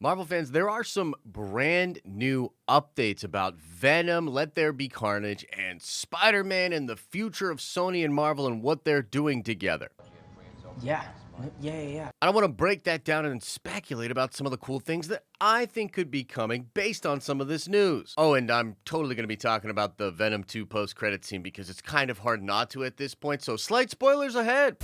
Marvel fans, there are some brand new updates about Venom, Let There Be Carnage, and Spider-Man and the future of Sony and Marvel and what they're doing together. Yeah. Yeah. I want to break that down and speculate about some of the cool things that I think could be coming based on some of this news. Oh, and I'm totally going to be talking about the Venom 2 post-credit scene because it's kind of hard not to at this point, so slight spoilers ahead.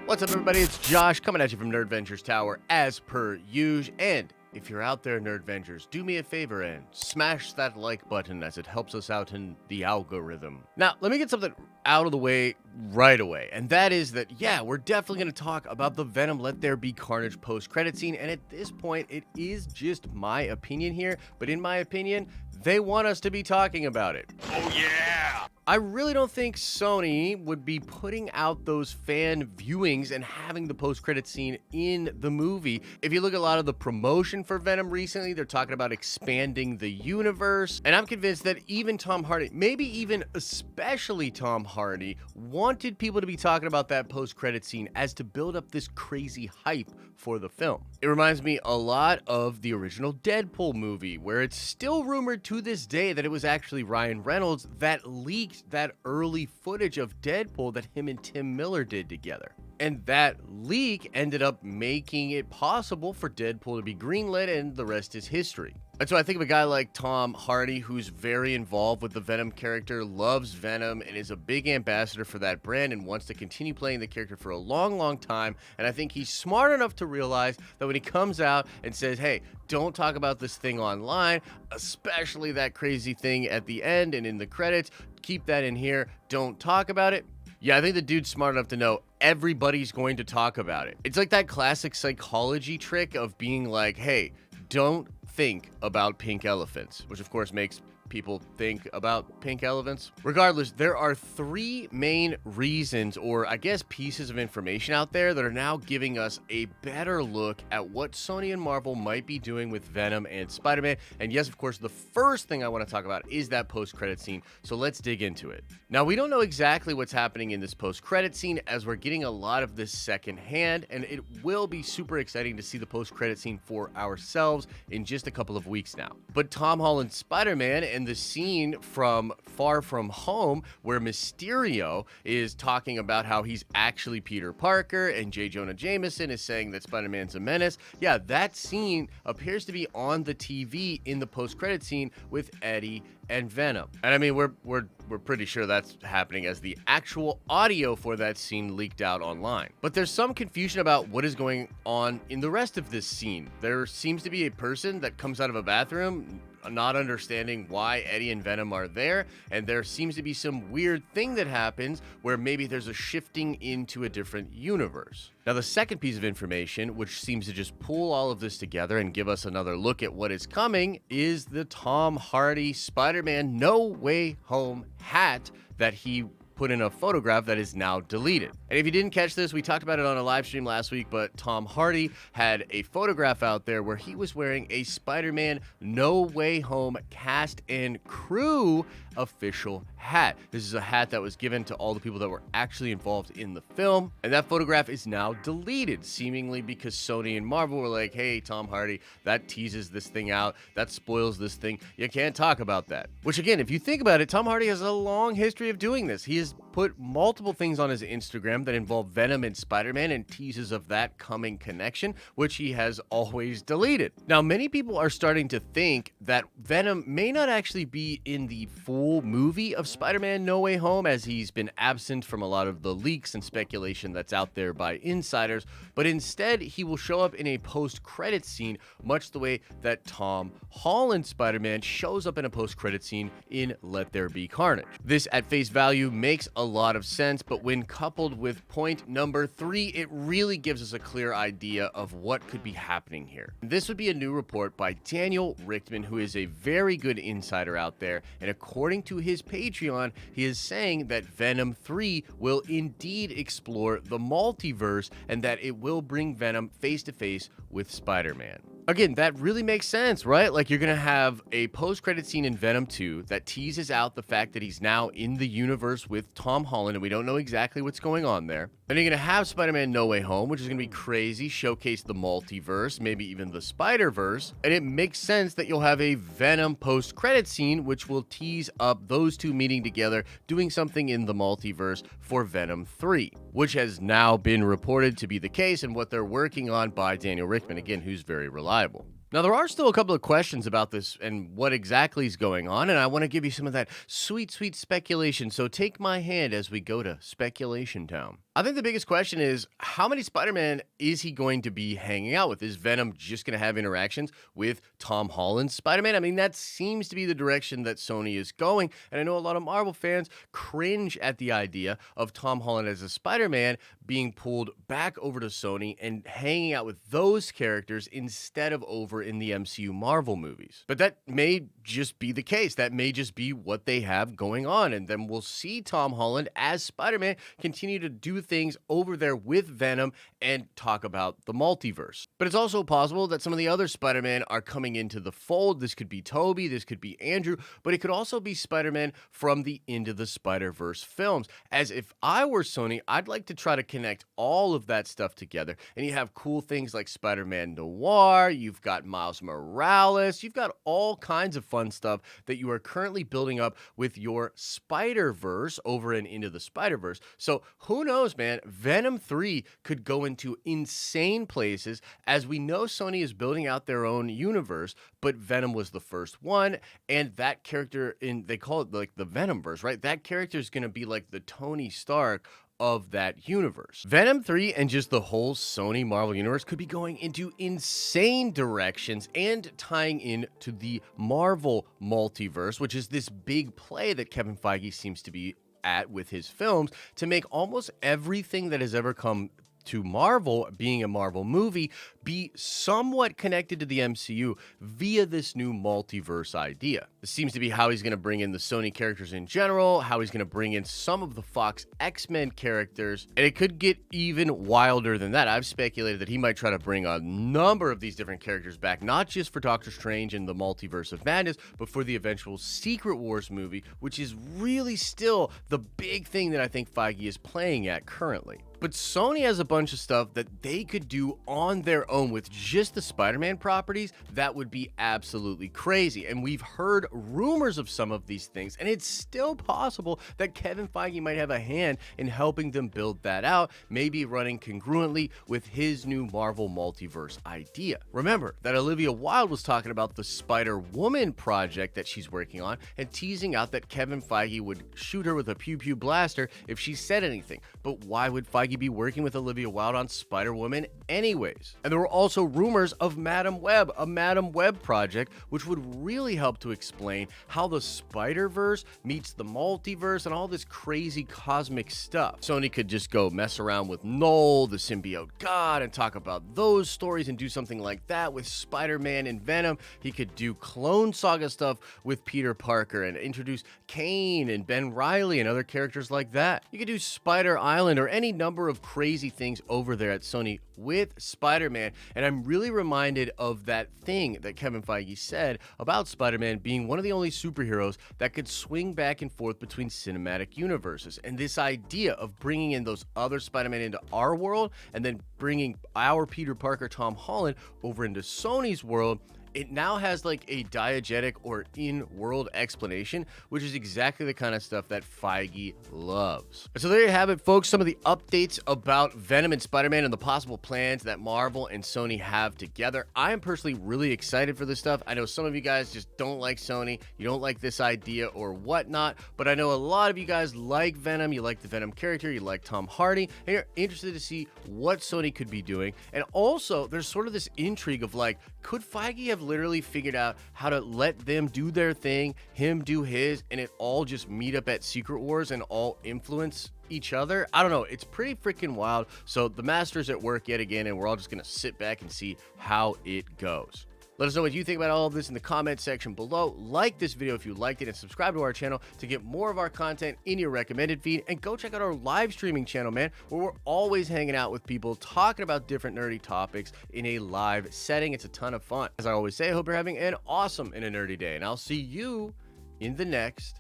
What's up, everybody? It's Josh coming at you from Nerdventures Tower as per usual. And if you're out there, Nerdventures, do me a favor and smash that like button as it helps us out in the algorithm. Now, let me get something out of the way right away. And that is that, yeah, we're definitely going to talk about the Venom Let There Be Carnage post-credit scene. And at this point, it is just my opinion here. But in my opinion, they want us to be talking about it. Oh, yeah! I really don't think Sony would be putting out those fan viewings and having the post-credit scene in the movie. If you look at a lot of the promotion for Venom recently, they're talking about expanding the universe. And I'm convinced that even Tom Hardy, maybe even especially Tom Hardy, wanted people to be talking about that post-credit scene as to build up this crazy hype for the film. It reminds me a lot of the original Deadpool movie, where it's still rumored to this day that it was actually Ryan Reynolds that leaked that early footage of Deadpool that him and Tim Miller did together. And that leak ended up making it possible for Deadpool to be greenlit, and the rest is history. And so I think of a guy like Tom Hardy, who's very involved with the Venom character, loves Venom, and is a big ambassador for that brand and wants to continue playing the character for a long, long time. And I think he's smart enough to realize that when he comes out and says, hey, don't talk about this thing online, especially that crazy thing at the end and in the credits, keep that in here, don't talk about it. Yeah, I think the dude's smart enough to know everybody's going to talk about it. It's like that classic psychology trick of being like, hey, don't think about pink elephants, which of course makes people think about pink elephants. Regardless, there are three main reasons, or I guess pieces of information out there that are now giving us a better look at what Sony and Marvel might be doing with Venom and Spider-Man. And yes, of course, the first thing I want to talk about is that post-credit scene. So let's dig into it. Now, we don't know exactly what's happening in this post-credit scene, as we're getting a lot of this secondhand, and it will be super exciting to see the post-credit scene for ourselves in just a couple of weeks now. But Tom Holland Spider-Man and the scene from Far From Home, where Mysterio is talking about how he's actually Peter Parker and J. Jonah Jameson is saying that Spider-Man's a menace. Yeah, that scene appears to be on the TV in the post-credit scene with Eddie and Venom. And I mean, we're pretty sure that's happening as the actual audio for that scene leaked out online. But there's some confusion about what is going on in the rest of this scene. There seems to be a person that comes out of a bathroom not understanding why Eddie and Venom are there, and there seems to be some weird thing that happens where maybe there's a shifting into a different universe. Now, the second piece of information, which seems to just pull all of this together and give us another look at what is coming, is the Tom Hardy Spider-Man No Way Home hat that he put in a photograph that is now deleted. And if you didn't catch this, we talked about it on a live stream last week, but Tom Hardy had a photograph out there where he was wearing a Spider-Man No Way Home cast and crew official hat. This is a hat that was given to all the people that were actually involved in the film, and that photograph is now deleted, seemingly because Sony and Marvel were like, hey, Tom Hardy, that teases this thing out, that spoils this thing, you can't talk about that. Which again, if you think about it, Tom Hardy has a long history of doing this. He has put multiple things on his Instagram that involve Venom and Spider-Man and teases of that coming connection, which he has always deleted. Now, many people are starting to think that Venom may not actually be in the full movie of Spider-Man No Way Home, as he's been absent from a lot of the leaks and speculation that's out there by insiders, but instead he will show up in a post-credit scene, much the way that Tom Holland Spider-Man shows up in a post-credit scene in Let There Be Carnage. This at face value makes a lot of sense, but when coupled with point number 3, it really gives us a clear idea of what could be happening here. This would be a new report by Daniel Richtman, who is a very good insider out there, and according to his Patreon, he is saying that Venom 3 will indeed explore the multiverse and that it will bring Venom face to face with Spider-Man. Again, that really makes sense, right? Like, you're going to have a post-credit scene in Venom 2 that teases out the fact that he's now in the universe with Tom Holland, and we don't know exactly what's going on there. Then you're going to have Spider-Man No Way Home, which is going to be crazy, showcase the multiverse, maybe even the Spider-Verse. And it makes sense that you'll have a Venom post-credit scene, which will tease up those two meeting together, doing something in the multiverse for Venom 3, which has now been reported to be the case and what they're working on by Daniel Rickman, again, who's very reliable. Now, there are still a couple of questions about this and what exactly is going on, and I want to give you some of that sweet, sweet speculation. So take my hand as we go to Speculation Town. I think the biggest question is, how many Spider-Man is he going to be hanging out with? Is Venom just going to have interactions with Tom Holland Spider-Man? I mean, that seems to be the direction that Sony is going, and I know a lot of Marvel fans cringe at the idea of Tom Holland as a Spider-Man being pulled back over to Sony and hanging out with those characters instead of over in the MCU Marvel movies. But that may just be the case. That may just be what they have going on, and then we'll see Tom Holland as Spider-Man continue to do things over there with Venom and talk about the multiverse. But it's also possible that some of the other Spider-Man are coming into the fold. This could be Tobey, this could be Andrew, but it could also be Spider-Man from the Into the Spider-Verse films. As if I were Sony, I'd like to try to connect all of that stuff together, and you have cool things like Spider-Man Noir, you've got Miles Morales, you've got all kinds of fun stuff that you are currently building up with your Spider-Verse over and Into the Spider-Verse. So who knows, man? Venom 3 could go into insane places. As we know, Sony is building out their own universe, but Venom was the first one, and that character they call it like the Venomverse, right? That character is going to be like the Tony Stark of that universe. Venom 3 and just the whole Sony Marvel universe could be going into insane directions and tying in to the Marvel Multiverse, which is this big play that Kevin Feige seems to be at with his films to make almost everything that has ever come to Marvel, being a Marvel movie, be somewhat connected to the MCU via this new multiverse idea. This seems to be how he's going to bring in the Sony characters in general, how he's going to bring in some of the Fox X-Men characters, and it could get even wilder than that. I've speculated that he might try to bring a number of these different characters back, not just for Doctor Strange and the Multiverse of Madness, but for the eventual Secret Wars movie, which is really still the big thing that I think Feige is playing at currently. But Sony has a bunch of stuff that they could do on their own with just the Spider-Man properties that would be absolutely crazy. And we've heard rumors of some of these things, and it's still possible that Kevin Feige might have a hand in helping them build that out, maybe running congruently with his new Marvel Multiverse idea. Remember that Olivia Wilde was talking about the Spider-Woman project that she's working on and teasing out that Kevin Feige would shoot her with a pew-pew blaster if she said anything. But why would Feige be working with Olivia Wilde on Spider-Woman anyways? And there were also rumors of Madam Web, a Madam Web project, which would really help to explain how the Spider-Verse meets the multiverse and all this crazy cosmic stuff. Sony could just go mess around with Null, the symbiote god, and talk about those stories and do something like that with Spider-Man and Venom. He could do Clone Saga stuff with Peter Parker and introduce Kane and Ben Reilly and other characters like that. You could do Spider Island or any number of crazy things over there at Sony with Spider-Man, and I'm really reminded of that thing that Kevin Feige said about Spider-Man being one of the only superheroes that could swing back and forth between cinematic universes, and this idea of bringing in those other Spider-Man into our world and then bringing our Peter Parker, Tom Holland, over into Sony's world. It now has like a diegetic or in-world explanation, which is exactly the kind of stuff that Feige loves. So there you have it, folks. Some of the updates about Venom and Spider-Man and the possible plans that Marvel and Sony have together. I am personally really excited for this stuff. I know some of you guys just don't like Sony. You don't like this idea or whatnot, but I know a lot of you guys like Venom. You like the Venom character. You like Tom Hardy, and you're interested to see what Sony could be doing. And also, there's sort of this intrigue of like, could Feige have literally figured out how to let them do their thing, him do his, and it all just meet up at Secret Wars and all influence each other? I don't know. It's pretty freaking wild. So the master's at work yet again, and we're all just going to sit back and see how it goes. Let us know what you think about all of this in the comment section below. Like this video if you liked it, and subscribe to our channel to get more of our content in your recommended feed. And go check out our live streaming channel, man, where we're always hanging out with people talking about different nerdy topics in a live setting. It's a ton of fun. As I always say, I hope you're having an awesome and a nerdy day, and I'll see you in the next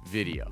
video.